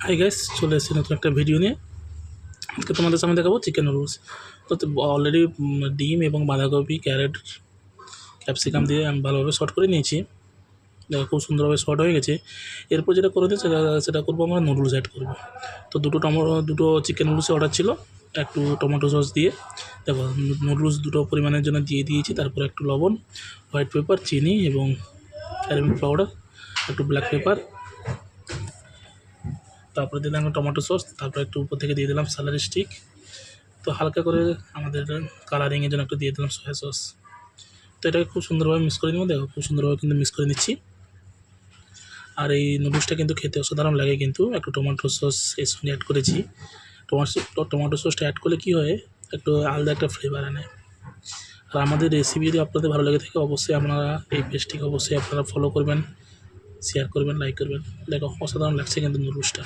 Hi guys, চলে এসেছি নতুন একটা ভিডিও নিয়ে। আজকে তোমাদের সামনে দেখাবো চিকেন নুডলস। তো অলরেডি ডিম এবং বাঁধাকপি, ক্যারেট, ক্যাপসিকাম দিয়ে আমি ভালোভাবে শর্ট করে নিয়েছি। দেখো খুব সুন্দরভাবে শর্ট হয়ে গেছে। এরপর যেটা করে দিই সেটা করবো, আমরা নুডলস অ্যাড করবো। তো দুটো চিকেন নুডলসের অর্ডার ছিল, একটু টমেটো সস দিয়ে। দেখো নুডলস দুটো পরিমাণের জন্য দিয়ে দিয়েছি। তারপর একটু লবণ, হোয়াইট পেপার, চিনি এবং ক্যারামেল পাউডার, একটু ব্ল্যাক পেপার, তারপরে দিলাম টমেটো সস, তারপরে একটু উপর থেকে দিয়ে দিলাম স্যালারি স্টিক। তো হালকা করে আমাদের কালারিংয়ের জন্য একটু দিয়ে দিলাম সয়া সস। তো এটাকে খুব সুন্দরভাবে মিক্স করে নেবো। দেখো খুব সুন্দরভাবে কিন্তু মিক্স করে নিচ্ছি। আর এই নুডলসটা কিন্তু খেতে অসাধারণ লাগে, কিন্তু একটু টমেটো সস এর সঙ্গে অ্যাড করেছি। টমেটো সসটা অ্যাড করলে কী হয়, একটু আলাদা একটা ফ্লেভার আনে। আর আমাদের রেসিপি যদি আপনাদের ভালো লেগে থাকে, অবশ্যই আপনারা এই পেজটিকে অবশ্যই আপনারা ফলো করবেন, শেয়ার করবেন, লাইক করবেন। দেখো অসাধারণ লাগছে কিন্তু নুডলসটা।